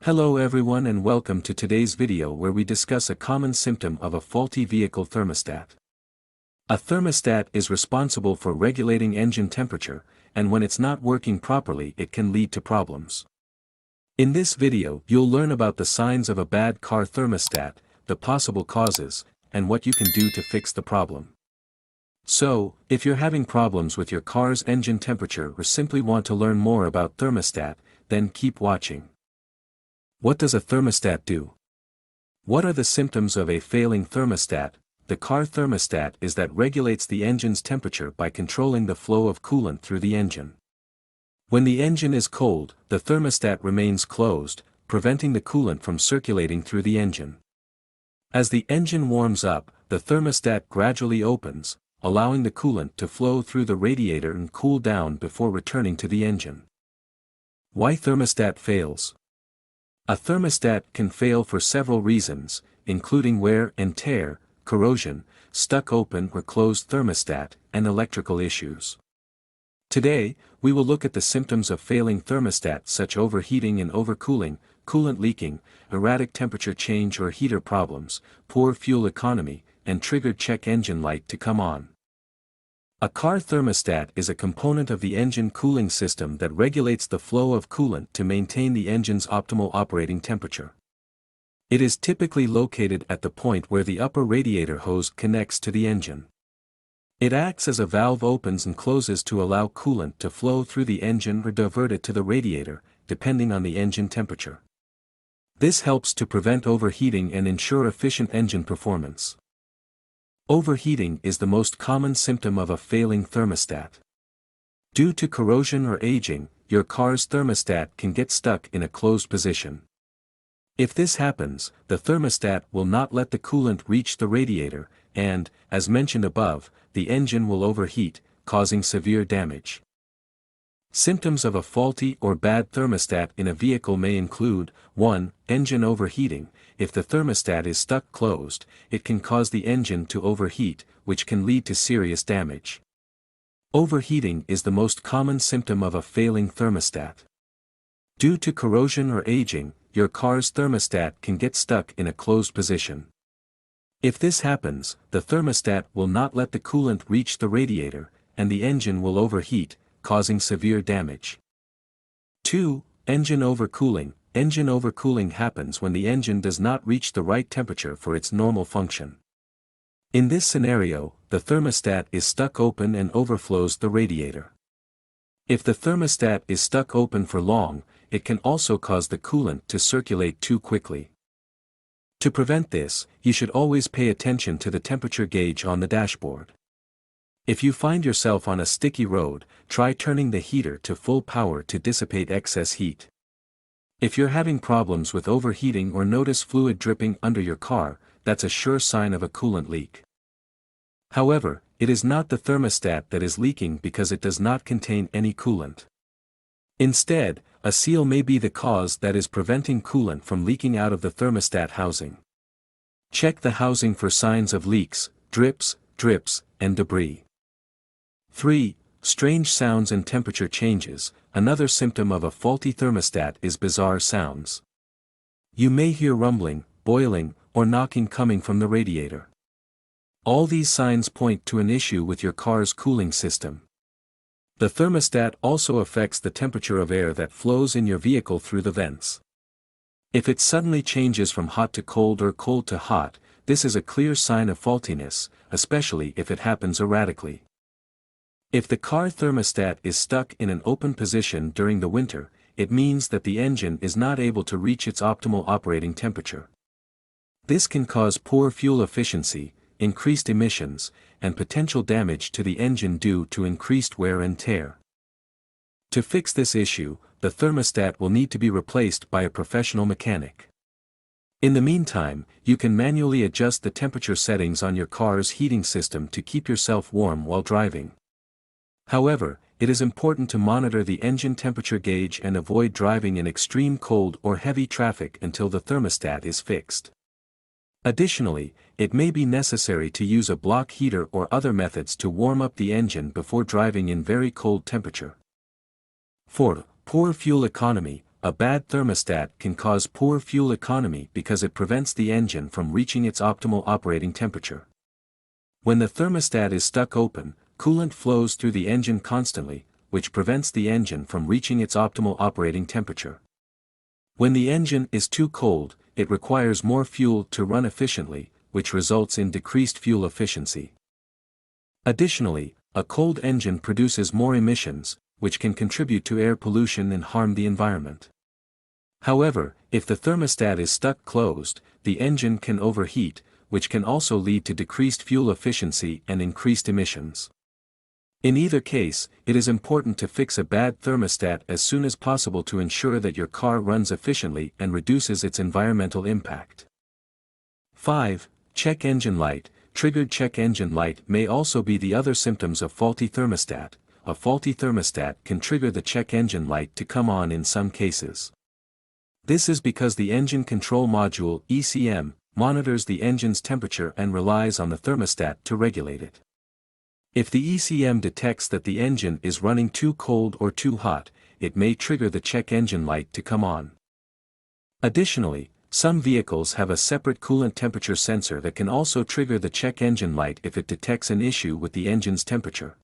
Hello everyone and welcome to today's video where we discuss a common symptom of a faulty vehicle thermostat. A thermostat is responsible for regulating engine temperature, and when it's not working properly it can lead to problems. In this video you'll learn about the signs of a bad car thermostat, the possible causes, and what you can do to fix the problem. So, if you're having problems with your car's engine temperature or simply want to learn more about thermostat, then keep watching. What does a thermostat do? What are the symptoms of a failing thermostat? The car thermostat is that regulates the engine's temperature by controlling the flow of coolant through the engine. When the engine is cold, the thermostat remains closed, preventing the coolant from circulating through the engine. As the engine warms up, the thermostat gradually opens, allowing the coolant to flow through the radiator and cool down before returning to the engine. Why thermostat fails? A thermostat can fail for several reasons, including wear and tear, corrosion, stuck open or closed thermostat, and electrical issues. Today, we will look at the symptoms of failing thermostats such as overheating and overcooling, coolant leaking, erratic temperature change or heater problems, poor fuel economy, and triggered check engine light to come on. A car thermostat is a component of the engine cooling system that regulates the flow of coolant to maintain the engine's optimal operating temperature. It is typically located at the point where the upper radiator hose connects to the engine. It acts as a valve opens and closes to allow coolant to flow through the engine or divert it to the radiator, depending on the engine temperature. This helps to prevent overheating and ensure efficient engine performance. Overheating is the most common symptom of a failing thermostat. Due to corrosion or aging, your car's thermostat can get stuck in a closed position. If this happens, the thermostat will not let the coolant reach the radiator, and, as mentioned above, the engine will overheat, causing severe damage. Symptoms of a faulty or bad thermostat in a vehicle may include: 1. Engine overheating. If the thermostat is stuck closed, it can cause the engine to overheat, which can lead to serious damage. Overheating is the most common symptom of a failing thermostat. Due to corrosion or aging, your car's thermostat can get stuck in a closed position. If this happens, the thermostat will not let the coolant reach the radiator, and the engine will overheat, causing severe damage. 2. Engine overcooling. Engine overcooling happens when the engine does not reach the right temperature for its normal function. In this scenario, the thermostat is stuck open and overflows the radiator. If the thermostat is stuck open for long, it can also cause the coolant to circulate too quickly. To prevent this, you should always pay attention to the temperature gauge on the dashboard. If you find yourself on a sticky road, try turning the heater to full power to dissipate excess heat. If you're having problems with overheating or notice fluid dripping under your car, that's a sure sign of a coolant leak. However, it is not the thermostat that is leaking because it does not contain any coolant. Instead, a seal may be the cause that is preventing coolant from leaking out of the thermostat housing. Check the housing for signs of leaks, drips, and debris. 3. Strange sounds and temperature changes. Another symptom of a faulty thermostat is bizarre sounds. You may hear rumbling, boiling, or knocking coming from the radiator. All these signs point to an issue with your car's cooling system. The thermostat also affects the temperature of air that flows in your vehicle through the vents. If it suddenly changes from hot to cold or cold to hot, this is a clear sign of faultiness, especially if it happens erratically. If the car thermostat is stuck in an open position during the winter, it means that the engine is not able to reach its optimal operating temperature. This can cause poor fuel efficiency, increased emissions, and potential damage to the engine due to increased wear and tear. To fix this issue, the thermostat will need to be replaced by a professional mechanic. In the meantime, you can manually adjust the temperature settings on your car's heating system to keep yourself warm while driving. However, it is important to monitor the engine temperature gauge and avoid driving in extreme cold or heavy traffic until the thermostat is fixed. Additionally, it may be necessary to use a block heater or other methods to warm up the engine before driving in very cold temperature. 4. Poor fuel economy. a bad thermostat can cause poor fuel economy because it prevents the engine from reaching its optimal operating temperature. When the thermostat is stuck open, coolant flows through the engine constantly, which prevents the engine from reaching its optimal operating temperature. When the engine is too cold, it requires more fuel to run efficiently, which results in decreased fuel efficiency. Additionally, a cold engine produces more emissions, which can contribute to air pollution and harm the environment. However, if the thermostat is stuck closed, the engine can overheat, which can also lead to decreased fuel efficiency and increased emissions. In either case, it is important to fix a bad thermostat as soon as possible to ensure that your car runs efficiently and reduces its environmental impact. 5. Check engine light. Triggered check engine light may also be the other symptoms of faulty thermostat. A faulty thermostat can trigger the check engine light to come on in some cases. This is because the engine control module (ECM) monitors the engine's temperature and relies on the thermostat to regulate it. If the ECM detects that the engine is running too cold or too hot, it may trigger the check engine light to come on. Additionally, some vehicles have a separate coolant temperature sensor that can also trigger the check engine light if it detects an issue with the engine's temperature.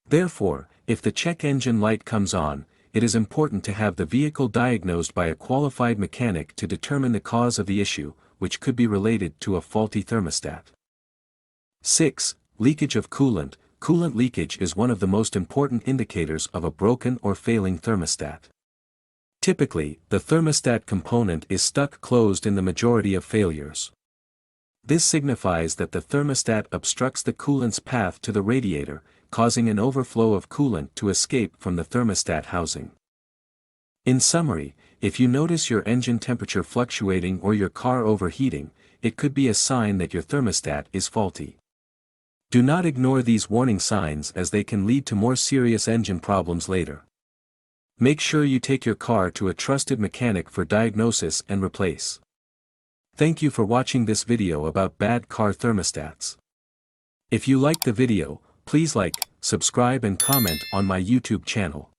Therefore, if the check engine light comes on, it is important to have the vehicle diagnosed by a qualified mechanic to determine the cause of the issue, which could be related to a faulty thermostat. 6. Leakage of coolant. Coolant leakage is one of the most important indicators of a broken or failing thermostat. Typically, the thermostat component is stuck closed in the majority of failures. This signifies that the thermostat obstructs the coolant's path to the radiator, causing an overflow of coolant to escape from the thermostat housing. In summary, if you notice your engine temperature fluctuating or your car overheating, it could be a sign that your thermostat is faulty. Do not ignore these warning signs as they can lead to more serious engine problems later. Make sure you take your car to a trusted mechanic for diagnosis and replace. Thank you for watching this video about bad car thermostats. If you liked the video, please like, subscribe and comment on my YouTube channel.